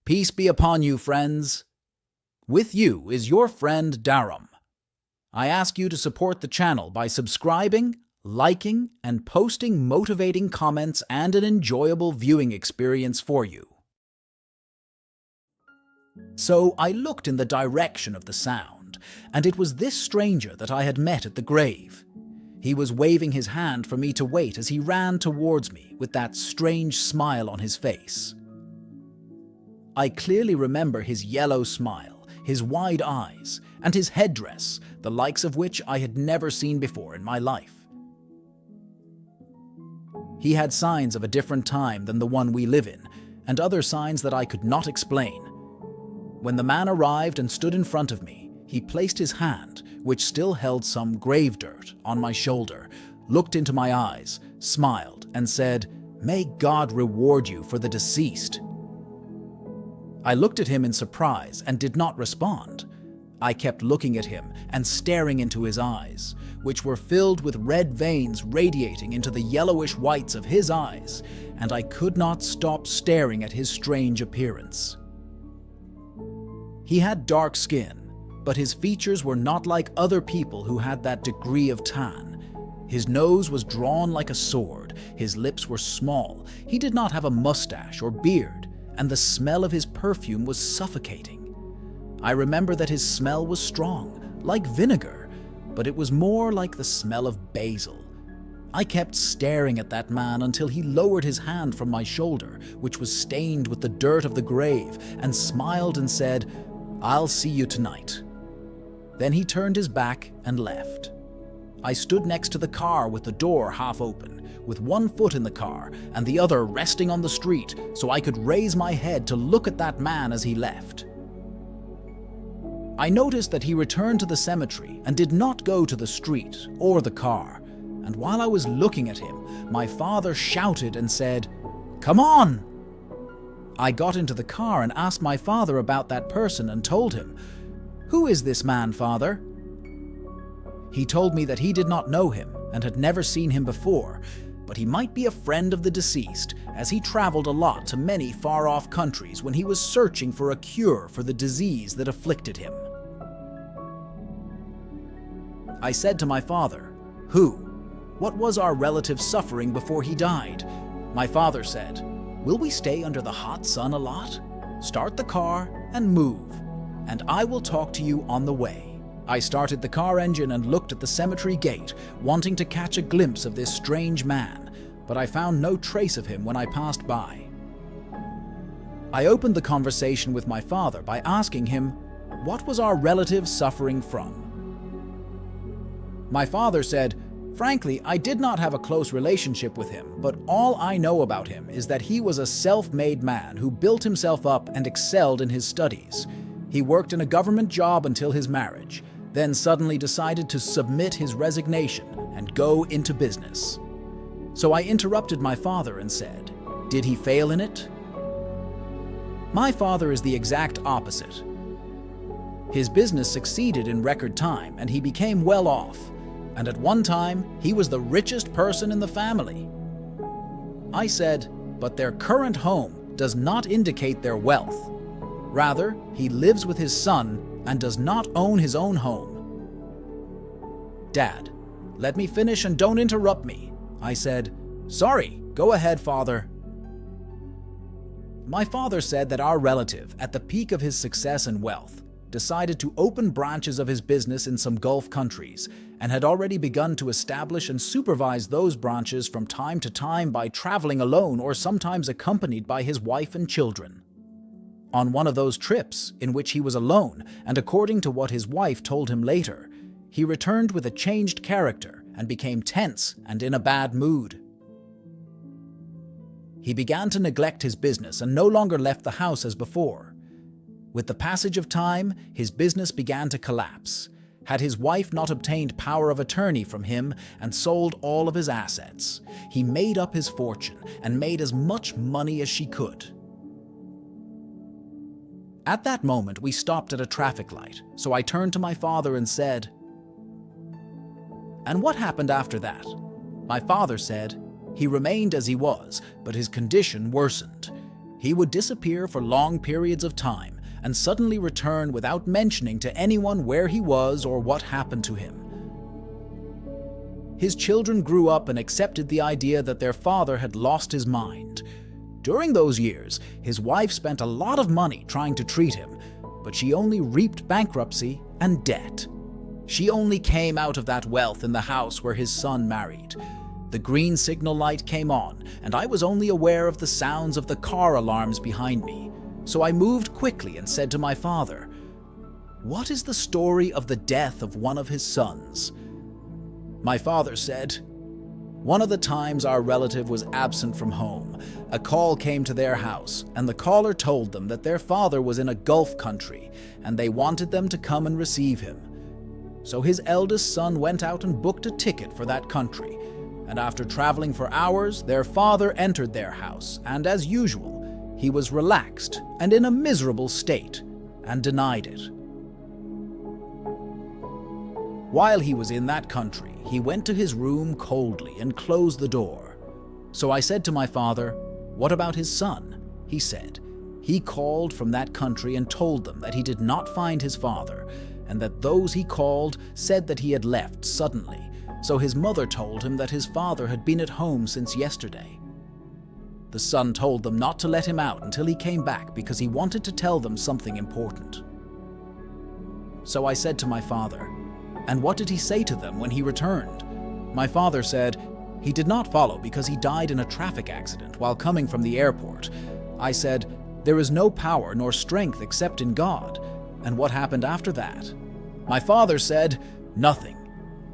Peace be upon you, friends. With you is your friend Darum. I ask you to support the channel by subscribing, liking, and posting motivating comments and an enjoyable viewing experience for you. So I looked in the direction of the sound, and it was this stranger that I had met at the grave. He was waving his hand for me to wait as he ran towards me with that strange smile on his face. I clearly remember his yellow smile, his wide eyes, and his headdress, the likes of which I had never seen before in my life. He had signs of a different time than the one we live in, and other signs that I could not explain. When the man arrived and stood in front of me, he placed his hand, which still held some grave dirt, on my shoulder, looked into my eyes, smiled, and said, "May God reward you for the deceased." I looked at him in surprise and did not respond. I kept looking at him and staring into his eyes, which were filled with red veins radiating into the yellowish whites of his eyes, and I could not stop staring at his strange appearance. He had dark skin, but his features were not like other people who had that degree of tan. His nose was drawn like a sword, his lips were small, he did not have a mustache or beard, and the smell of his perfume was suffocating. I remember that his smell was strong, like vinegar, but it was more like the smell of basil. I kept staring at that man until he lowered his hand from my shoulder, which was stained with the dirt of the grave, and smiled and said, "I'll see you tonight." Then he turned his back and left. I stood next to the car with the door half open, with one foot in the car and the other resting on the street so I could raise my head to look at that man as he left. I noticed that he returned to the cemetery and did not go to the street or the car, and while I was looking at him, my father shouted and said, "Come on!" I got into the car and asked my father about that person and told him, "Who is this man, father?" He told me that he did not know him and had never seen him before, but he might be a friend of the deceased, as he traveled a lot to many far-off countries when he was searching for a cure for the disease that afflicted him. I said to my father, "Who? What was our relative suffering before he died?" My father said, "Will we stay under the hot sun a lot? Start the car and move, and I will talk to you on the way." I started the car engine and looked at the cemetery gate, wanting to catch a glimpse of this strange man, but I found no trace of him when I passed by. I opened the conversation with my father by asking him, what was our relative suffering from? My father said, "Frankly, I did not have a close relationship with him, but all I know about him is that he was a self-made man who built himself up and excelled in his studies. He worked in a government job until his marriage, then suddenly decided to submit his resignation and go into business." So I interrupted my father and said, "Did he fail in it?" My father is the exact opposite. His business succeeded in record time and he became well off, and at one time he was the richest person in the family. I said, "But their current home does not indicate their wealth. Rather, he lives with his son and does not own his own home." "Dad, let me finish and don't interrupt me." I said, "Sorry, go ahead, father." My father said that our relative, at the peak of his success and wealth, decided to open branches of his business in some Gulf countries and had already begun to establish and supervise those branches from time to time by traveling alone or sometimes accompanied by his wife and children. On one of those trips, in which he was alone, and according to what his wife told him later, he returned with a changed character and became tense and in a bad mood. He began to neglect his business and no longer left the house as before. With the passage of time, his business began to collapse. Had his wife not obtained power of attorney from him and sold all of his assets, he made up his fortune and made as much money as she could. At that moment, we stopped at a traffic light, so I turned to my father and said, "And what happened after that?" My father said, "He remained as he was, but his condition worsened. He would disappear for long periods of time and suddenly return without mentioning to anyone where he was or what happened to him. His children grew up and accepted the idea that their father had lost his mind. During those years, his wife spent a lot of money trying to treat him, but she only reaped bankruptcy and debt. She only came out of that wealth in the house where his son married. The green signal light came on, and I was only aware of the sounds of the car alarms behind me. So I moved quickly and said to my father, "What is the story of the death of one of his sons?" My father said, "One of the times our relative was absent from home, a call came to their house, and the caller told them that their father was in a Gulf country, and they wanted them to come and receive him. So his eldest son went out and booked a ticket for that country, and after traveling for hours, their father entered their house, and as usual, he was relaxed and in a miserable state, and denied it. While he was in that country, he went to his room coldly and closed the door. So I said to my father, 'What about his son?' He said, 'He called from that country and told them that he did not find his father, and that those he called said that he had left suddenly, so his mother told him that his father had been at home since yesterday. The son told them not to let him out until he came back because he wanted to tell them something important.' So I said to my father, 'And what did he say to them when he returned?' My father said, 'He did not follow because he died in a traffic accident while coming from the airport.' I said, 'There is no power nor strength except in God. And what happened after that?' My father said, 'Nothing.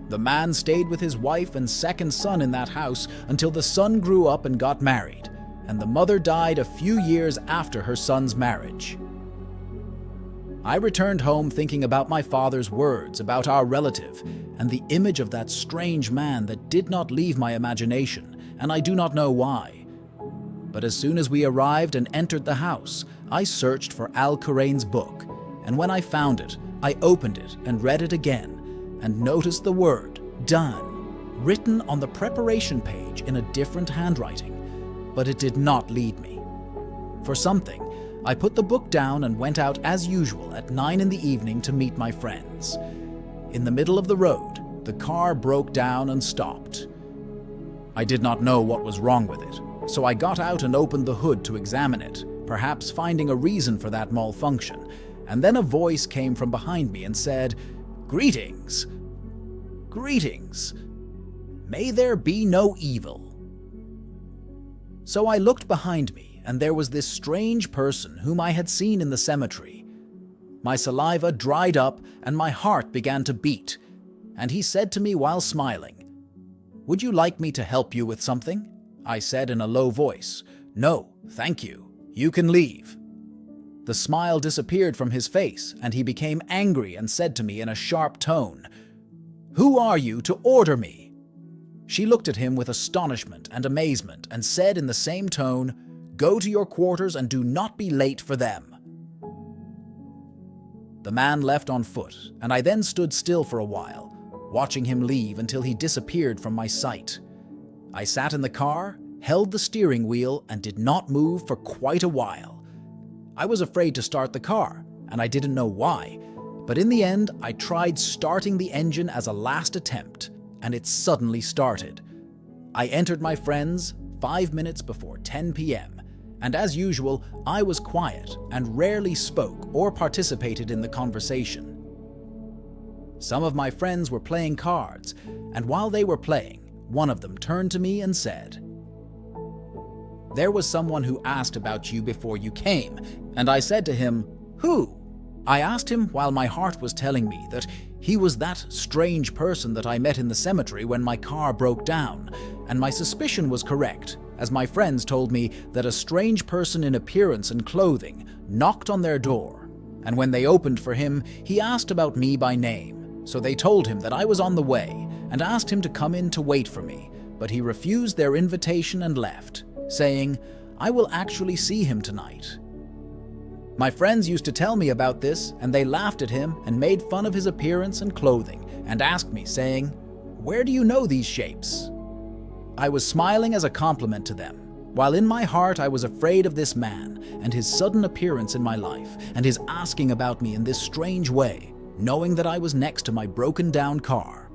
The man stayed with his wife and second son in that house until the son grew up and got married, and the mother died a few years after her son's marriage.' I returned home thinking about my father's words about our relative and the image of that strange man that did not leave my imagination, and I do not know why. But as soon as we arrived and entered the house, I searched for Al-Qurain's book, and when I found it, I opened it and read it again, and noticed the word, 'done,' written on the preparation page in a different handwriting, but it did not lead me. For something, I put the book down and went out as usual at 9 in the evening to meet my friends. In the middle of the road, the car broke down and stopped. I did not know what was wrong with it, so I got out and opened the hood to examine it, perhaps finding a reason for that malfunction, and then a voice came from behind me and said, 'Greetings! Greetings! May there be no evil.' So I looked behind me, and there was this strange person whom I had seen in the cemetery. My saliva dried up and my heart began to beat, and he said to me while smiling, 'Would you like me to help you with something?' I said in a low voice, 'No, thank you. You can leave.' The smile disappeared from his face, and he became angry and said to me in a sharp tone, 'Who are you to order me?' She looked at him with astonishment and amazement and said in the same tone, 'Go to your quarters and do not be late for them.' The man left on foot, and I then stood still for a while, watching him leave until he disappeared from my sight. I sat in the car, held the steering wheel, and did not move for quite a while. I was afraid to start the car, and I didn't know why, but in the end I tried starting the engine as a last attempt, and it suddenly started. I entered my friends 5 minutes before 10 p.m., and as usual, I was quiet and rarely spoke or participated in the conversation. Some of my friends were playing cards, and while they were playing, one of them turned to me and said, "There was someone who asked about you before you came," and I said to him, "Who?" I asked him while my heart was telling me that he was that strange person that I met in the cemetery when my car broke down, and my suspicion was correct, as my friends told me that a strange person in appearance and clothing knocked on their door, and when they opened for him, he asked about me by name, so they told him that I was on the way and asked him to come in to wait for me, but he refused their invitation and left, saying, "I will actually see him tonight." My friends used to tell me about this, and they laughed at him and made fun of his appearance and clothing, and asked me, saying, "Where do you know these shapes?" I was smiling as a compliment to them, While in my heart I was afraid of this man and his sudden appearance in my life and his asking about me in this strange way, knowing that I was next to my broken down car.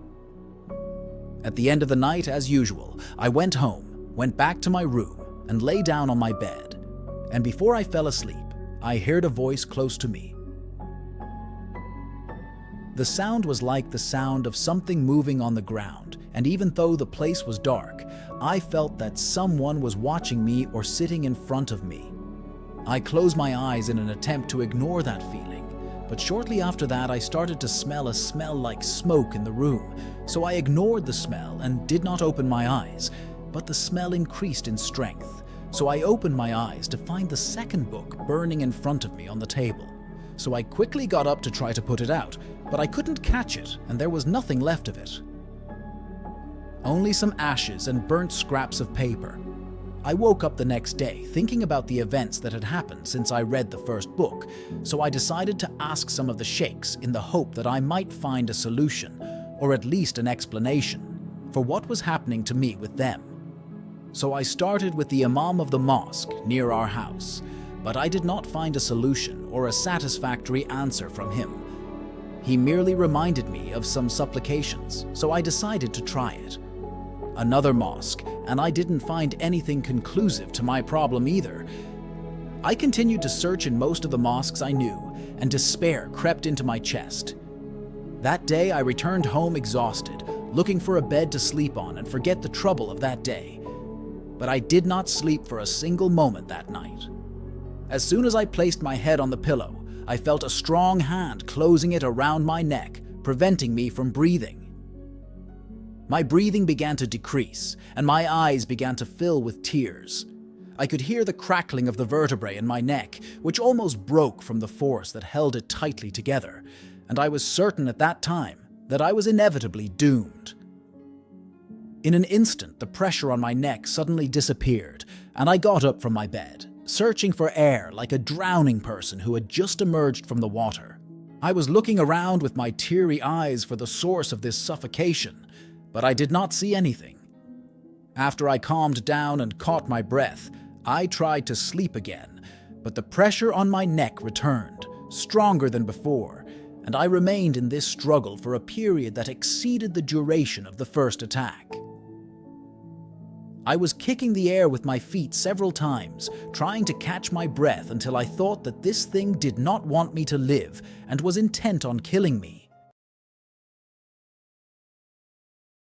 At the end of the night, as usual, I went home, went back to my room, and lay down on my bed. And before I fell asleep, I heard a voice close to me. The sound was like the sound of something moving on the ground, and even though the place was dark, I felt that someone was watching me or sitting in front of me. I closed my eyes in an attempt to ignore that feeling, but shortly after that I started to smell a smell like smoke in the room, so I ignored the smell and did not open my eyes, but the smell increased in strength, so I opened my eyes to find the second book burning in front of me on the table. So I quickly got up to try to put it out, but I couldn't catch it and there was nothing left of it. Only some ashes and burnt scraps of paper. I woke up the next day thinking about the events that had happened since I read the first book, so I decided to ask some of the sheikhs in the hope that I might find a solution, or at least an explanation, for what was happening to me with them. So I started with the imam of the mosque near our house, but I did not find a solution or a satisfactory answer from him. He merely reminded me of some supplications, so I decided to try it. Another mosque, and I didn't find anything conclusive to my problem either. I continued to search in most of the mosques I knew, and despair crept into my chest. That day I returned home exhausted, looking for a bed to sleep on and forget the trouble of that day. But I did not sleep for a single moment that night. As soon as I placed my head on the pillow, I felt a strong hand closing it around my neck, preventing me from breathing. My breathing began to decrease, and my eyes began to fill with tears. I could hear the crackling of the vertebrae in my neck, which almost broke from the force that held it tightly together, and I was certain at that time that I was inevitably doomed. In an instant, the pressure on my neck suddenly disappeared, and I got up from my bed, searching for air like a drowning person who had just emerged from the water. I was looking around with my teary eyes for the source of this suffocation, but I did not see anything. After I calmed down and caught my breath, I tried to sleep again, but the pressure on my neck returned, stronger than before, and I remained in this struggle for a period that exceeded the duration of the first attack. I was kicking the air with my feet several times, trying to catch my breath until I thought that this thing did not want me to live and was intent on killing me.